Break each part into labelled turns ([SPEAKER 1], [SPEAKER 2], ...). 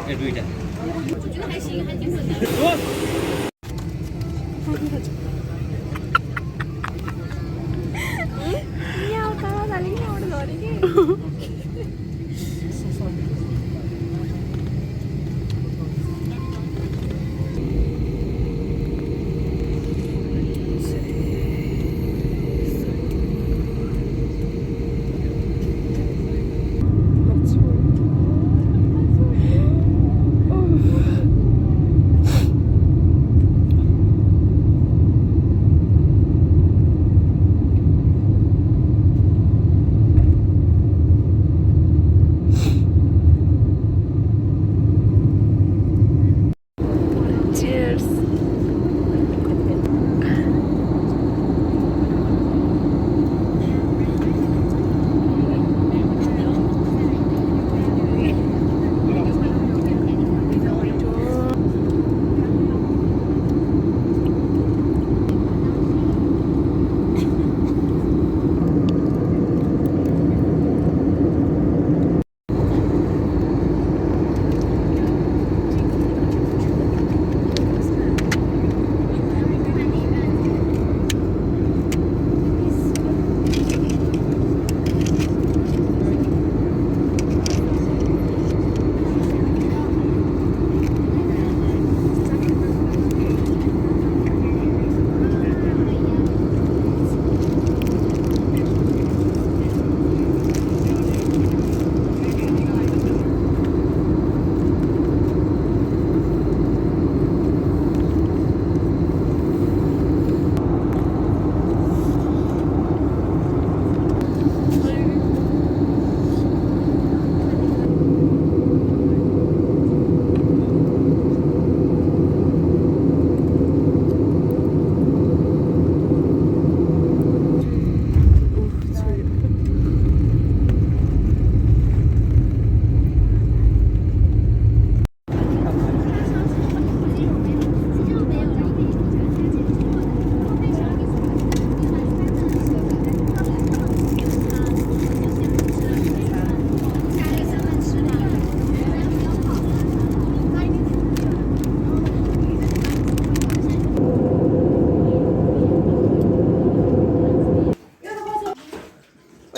[SPEAKER 1] ए दुईटा
[SPEAKER 2] 我觉得还行，还挺稳的。
[SPEAKER 3] 要他哪里要的哪里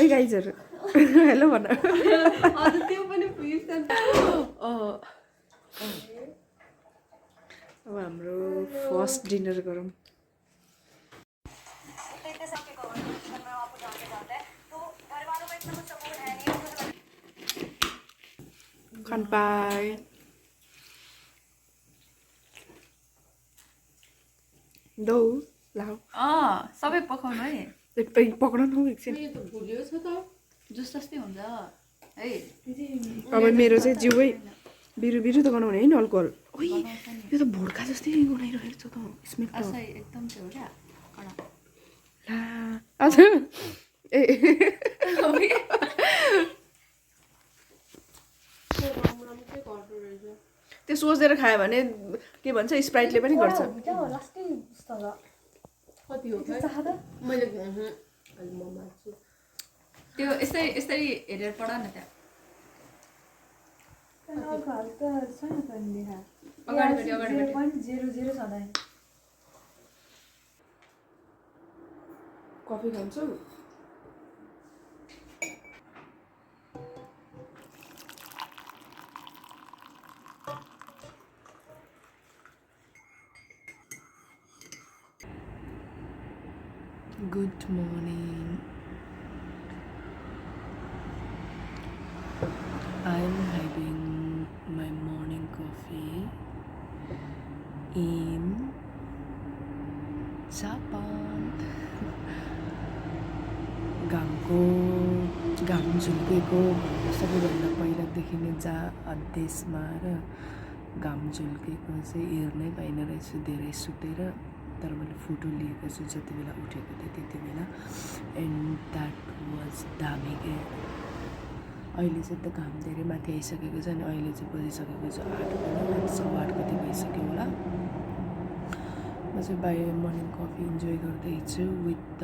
[SPEAKER 3] ？गाइजहरु हेलो भन
[SPEAKER 4] हजुर त्यो पनि प्लिज
[SPEAKER 3] अब हाम्रो फर्स्ट डिनर गरौँ खानपाई दौ लाऊ
[SPEAKER 4] सबै पकाउनु है
[SPEAKER 3] पक्राउनु हौ एकछिन
[SPEAKER 4] भुलियो छ त जुस जस्तै हुन्छ है
[SPEAKER 3] अब मेरो चाहिँ जिउै बिरु बिरु त गनाउने हैन अल्कोहल ओइ यो त भोड्का जस्तै गनाइरहेको छ त स्मेल त
[SPEAKER 4] एकदम त्यो हो क्या कडा
[SPEAKER 3] ला आज ए त्यो सोचेर खायो भने के भन्छ स्प्राइटले पनि गर्छ
[SPEAKER 4] कति हो मैले त्यो यस्तै यस्तै हेरेर पढ न त्यहाँ
[SPEAKER 3] coffee खान्छौ Good morning. I'm having my morning coffee in Japan. घाम झुल्केको सबैभन्दा पहिलादेखि नै देशमा र घाम झुल्केको चाहिँ हेर्नै पाइन रहेछु धेरै सुतेर तर मैले फोटो लिएको छु जति बेला उठेको थिएँ त्यति बेला एन्ड द्याट वाज दामी के अहिले चाहिँ त घाम धेरै माथि आइसकेको छ अनि अहिले चाहिँ बजिसकेको छ 8:08 कति भइसक्यो होला म चाहिँ बाहिर मर्निङ कफी इन्जोय गर्दैछु विथ द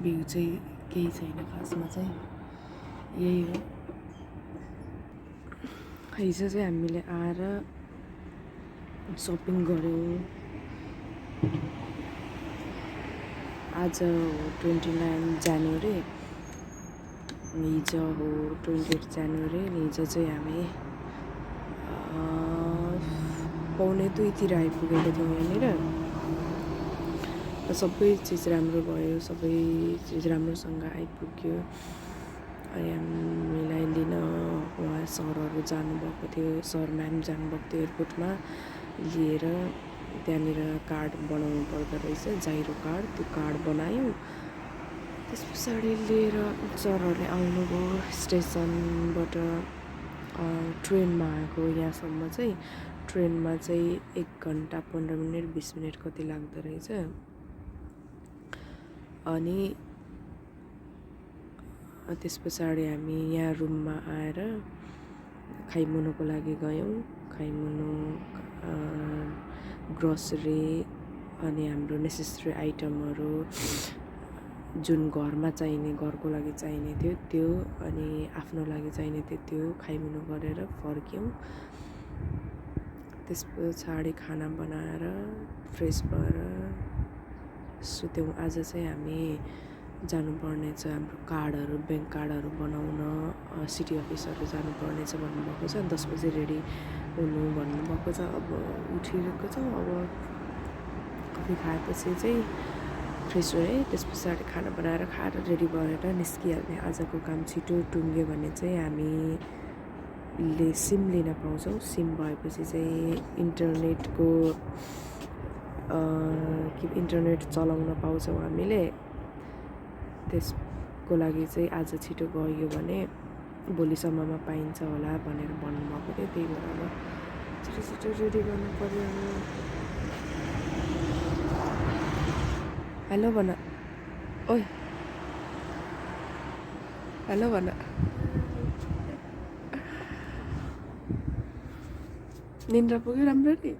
[SPEAKER 3] भ्यू चाहिँ केही छैन खासमा चाहिँ यही हो हिजो चाहिँ हामीले आएर सपिङ गऱ्यौँ। आज हो 29 जनवरी, हिजो हो 28 जनवरी। हिजो चाहिँ हामी 1:45 आइपुगेको थियौँ यहाँनिर। सबै चिज राम्रो भयो, सबै चिज राम्रोसँग आइपुग्यो। अनि हामीलाई लिन उहाँ सरहरू जानुभएको थियो, सर म्याम जानुभएको थियो एयरपोर्टमा लिएर। त्यहाँनिर कार्ड बनाउनु पर्दो रहेछ, जाइरो कार्ड। त्यो कार्ड बनायौँ। त्यस पछाडि लिएर सरहरूले आउनुभयो स्टेसनबाट। ट्रेनमा आएको यहाँसम्म चाहिँ। ट्रेनमा चाहिँ 1 घन्टा 15 मिनट 20 मिनट कति लाग्दो रहेछ। अनि त्यस पछाडि हामी यहाँ रुममा आएर खाइमुनुको लागि गयौँ। खाइमुनु, ग्रोसरी अनि हाम्रो नेसेसरी आइटमहरू जुन घरमा चाहिने, घरको लागि चाहिने थियो त्यो, अनि आफ्नो लागि चाहिने थियो त्यो खाइमुनु गरेर फर्क्यौँ। त्यस पछाडि खाना बनाएर फ्रेस भएर सुत्यौँ। आज चाहिँ हामी जानुपर्ने छ, हाम्रो कार्डहरू, ब्याङ्क कार्डहरू बनाउन सिटी अफिसहरू जानुपर्ने छ भन्नुभएको छ। 10 बजे रेडी हुनु भन्नुभएको छ। अब उठिरहेको छौँ। अब कफी खाएपछि चाहिँ फ्रेस भएँ। त्यस पछाडि खाना बनाएर खाएर रेडी भएर निस्किहाल्ने। आजको काम छिटो टुङ्ग्यो भने चाहिँ हामीले सिम लिन पाउँछौँ। सिम भएपछि चाहिँ इन्टरनेट चलाउन पाउँछौँ हामीले। त्यसको लागि चाहिँ आज छिटो गयो भने भोलिसम्ममा पाइन्छ होला भनेर भन्नुभएको थियो। त्यही भएर अब छिटो रेडी गर्नु पर्यो। हेलो भन, ओइ हेलो भन। निन्द्रा पुग्यो राम्ररी?